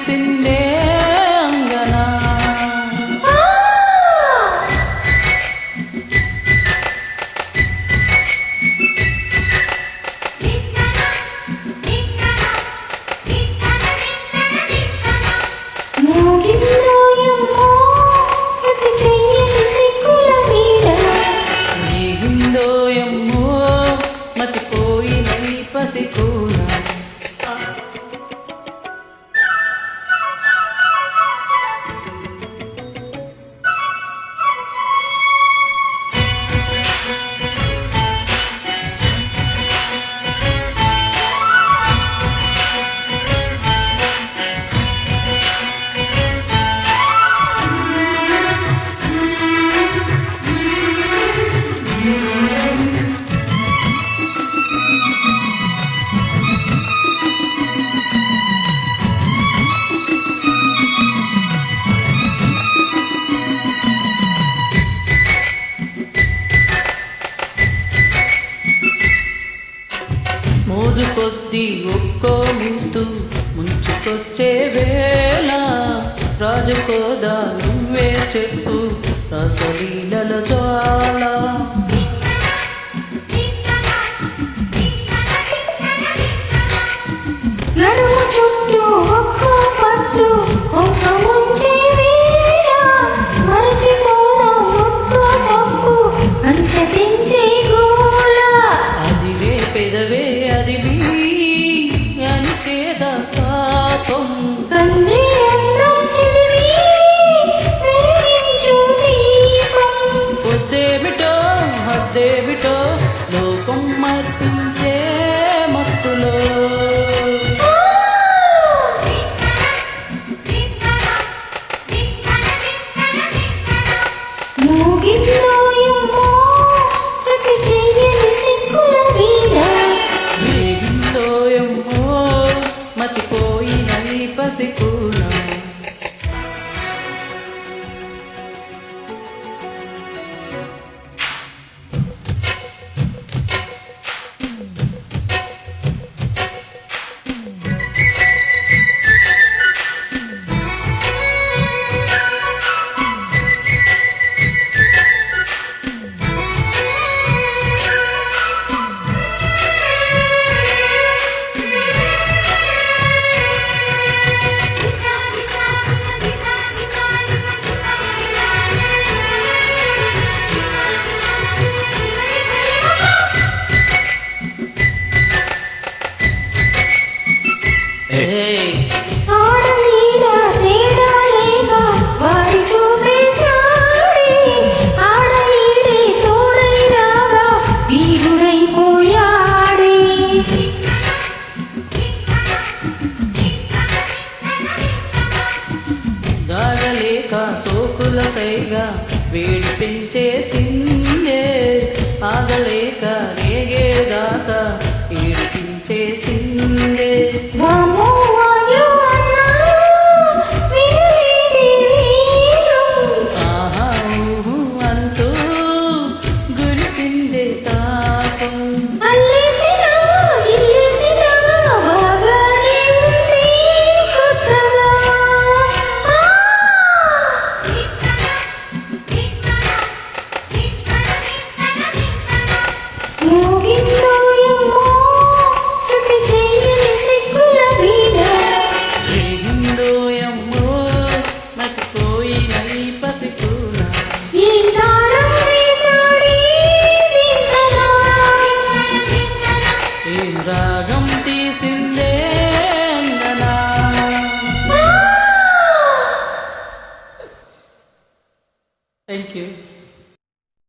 మురిసిందే అంగనా. నీగిందోయమ్మో మతిపోయిన ఈ పసికూన. మోజు కొద్ది ఒక్కో ముందు ముంచుకొచ్చే వేళ రాజుకోదా నువ్వే చెప్పు రసలీలల జ్వాల. నడుము చుట్టూ ఒక్కో పట్టు ఒక్క ముంచే వేళ మరచిపోదా ఒక్కో తప్పు అంచతించే గోల. అదిరే పెదవే అదివి అని చేద పాపం. తండ్రి అందం చిదివి వెలిగించు దీపం. పొద్దేమిటో హద్దేమిటో లోకం మర్పించే మత్తులో. మూగిలోయమ్మో శృతి చెయ్యని సిగ్గుల వీణ. నీగిందోయమ్మో మతిపోయిన ఈ పసికూన. ఆడనీడ తేడా లేక వాడి చూపేశాడే. ఆడ ఈడే తోడై రాగా వీరుడైపోయాడే. గాగలేక సోకుల సైగా వేడి పెంచేసిందే. ఆగలేక రేగేదాకా ఏడిపించేసిందే.